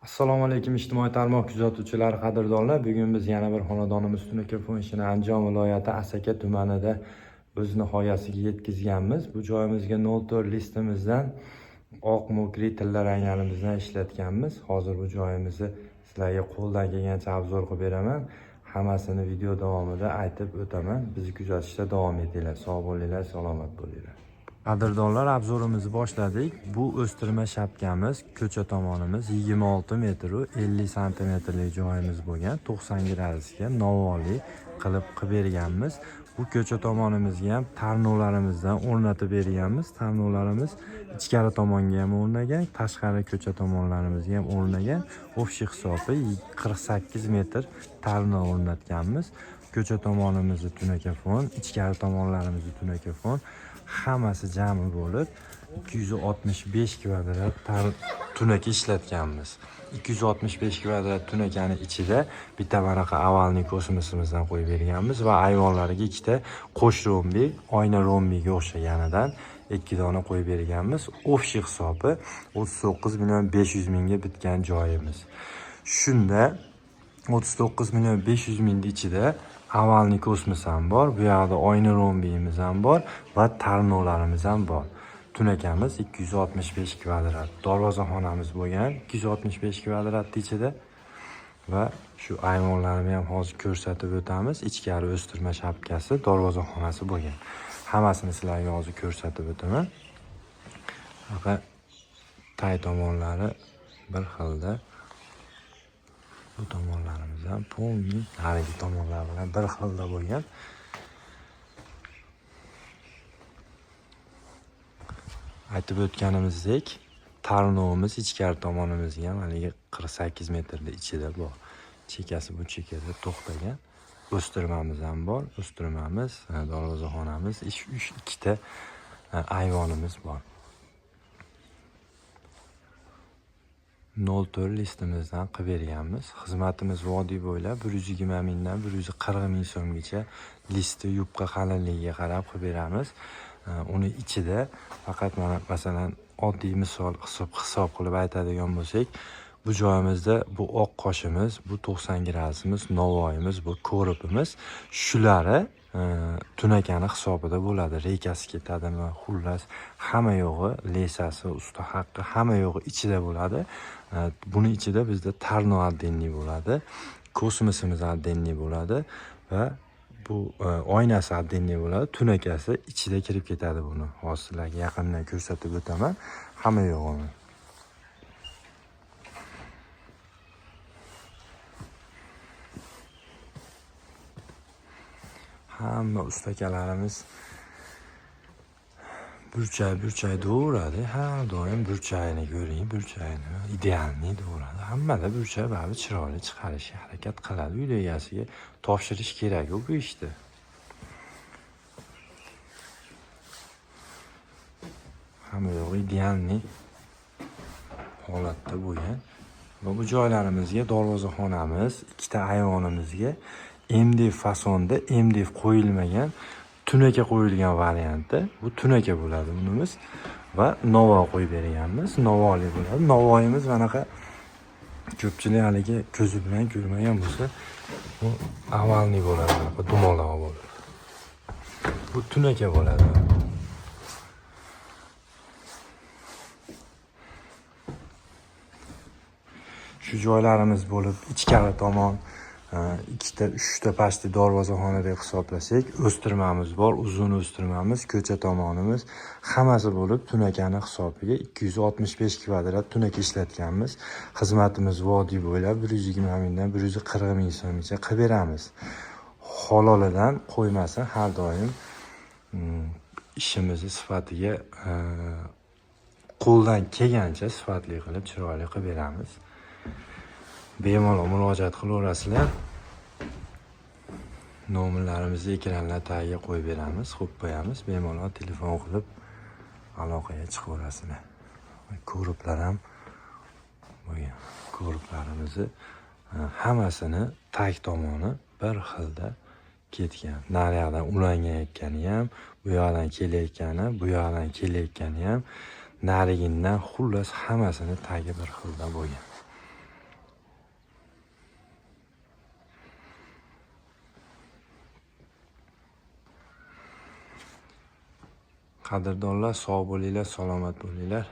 Assalomu alaykum ijtimoiy tarmoq kuzatuvchilari, qadrdonlar. Bugun biz yana bir xonadonimiz Tunukafon ishini Andijon viloyati Asaka tumanida o'z nihoyasiga yetkazganmiz. Bu joyimizga 04 listimizdan oq mokri tilla ranglarimizdan ishlatganmiz. Hozir bu joyimizni sizlarga qo'ldan kelgancha obzor qilib beraman. Hammasini video davomida aytib o'taman. Bizni kuzatishda davom etinglar. Sog' bo'linglar, salomat bo'linglar. Qadrdonlar, obzorimizni boshladik. Bu o'stirma shapkamiz, ko'cha tomonimiz 26 metr 50 santimetrlik joyimiz bo'lgan. 90 gradusga novvoyli qilib berganmiz. Bu ko'cha tomonimizga ham tarnovlarimizdan o'rnatib berganmiz. Tarnovlarimiz ichkari tomonga ham o'rnagan, tashqari ko'cha tomonlarimizga ham o'rnagan. Общий hisobi 48 metr tarnov o'rnatganmiz. Ko'cha tomonimizni Tunukafon, ichkari tomonlarimizni Tunukafon. Hammasi jami bo'lib 265 kvadrat tunaka ishlatganmiz. 265 kvadrat tunakani ichida bitta manaqa avalniy kosmosimizdan qo'yib berganmiz va ayvonlariga ikkita qo'sh rombi, oyna rombiga o'xshaganidan 2 dona qo'yib berganmiz. Общий hisobi 39 million 500 mingga bitgan joyimiz. Shunda 39 million 500 ming ichida avalniy kosmos ham bor, bu yoqda oyna rombimiz ham bor va tarnovlarimiz ham bor. Tunakamiz 265 kvadrat. Darvozaxonamiz bo'lgan 265 kvadrat ichida va shu ayvonlarni ham hozir ko'rsatib o'tamiz. Ichkari o'stirma shapkasi, darvozaxonasi bo'lgan. Hammasini sizlarga hozir ko'rsatib o'taman. Faqat tay tomonlari bir xilda. Bu tomonlarimiz ham polni narigi tomonlar bilan bir xilda bo'lgan. Aytib o'tganimizdek, tarnovimiz ichkari tomonimizga ham haligi 48 metrning ichida bor. Chekasi bu chekada to'xtagan. O'stirmamiz ham bor. O'stirmamiz, darvozaxonamiz, ikkita ayvonimiz bor. 04 listimizdan qilib berganmiz. Xizmatimiz vodiy bo'ylab 120 mingdan 140 ming so'mgacha listi yupqa qalinligiga qarab qilib beramiz. Uni ichida faqat mana masalan oddiy misol hisob qilib aytadigan bo'lsak, bu joyimizda bu oq qoshimiz, bu 90 gradusimiz, novvoyimiz, bu ko'ripimiz, shulari tunakani hisobida bo'ladi. Rekasi ketadimi, xullas hamma yo'g'i, lesasi, usta haqqi hamma yo'g'i ichida bo'ladi. Buni ichida bizda tarno addenniy bo'ladi, kosmosimiz addenniy bo'ladi va bu oynasi addenniy bo'ladi. Tunakasi ichida kirib ketadi buni. Hozir sizlarga yaqindan ko'rsatib o'taman hamma yo'g'ini. Hamma ustakalarimiz burchak doğuradi. Har doim burchagini ko'ring, burchagini idealniy doğuradi. Hammada burchak baribir chiroyli chiqarishga harakat qiladi. Uy egasiga topshirish kerak bu ishni. Hamma yo'q idealniy holatda bo'lgan. Va bu joylarimizga darvozaxonamiz, ikkita ayvonimizga MDF fasonda MDF qo'yilmagan tunaka qo'yilgan variantda. Bu tunaka bo'ladi bunimiz va novo qo'yib berganmiz. Novoli bo'ladi. Novoyimiz manaqa ko'pchilik haligi ko'zi bilan ko'rmagan bo'lsa, bu avalniy bo'ladi, bu dumaloq bo'ladi. Bu tunaka bo'ladi. Shu joylarimiz bo'lib ichkari tomon ikkita, uchta pastli darvozaxona deb hisoblasak, o'stirmamiz bor, uzun o'stirmamiz, ko'cha tomonimiz, hammasi bo'lib tunakani hisobiga 265 kvadrat tunaka ishlatganmiz. Xizmatimiz vodiy bo'ylab 120 mingdan 140 ming so'mgacha qilib beramiz. Halolidan qo'ymasin, har doim ishimizni sifatiga qo'ldan kelgancha sifatli qilib, chiroyli qilib beramiz. Bemalol murojaat qilaverasizlar. Nomerlarimizni ekranlar tagiga qo'yib beramiz, qo'yib qo'yamiz. Bemalol telefon qilib aloqaga chiqaverasizlar. Ko'riplar ham bo'lgan. Ko'riplarimizni hammasini tag tomoni bir xilda ketgan. Naryoqdan ulanayotgani ham, bu yoqdan kelayotgani, bu yoqdan kelayotgani ham, narigindan xullas hammasini tagi bir xilda bo'lgan. Qadrdonlar, sog' bo'linglar, salomat bo'linglar.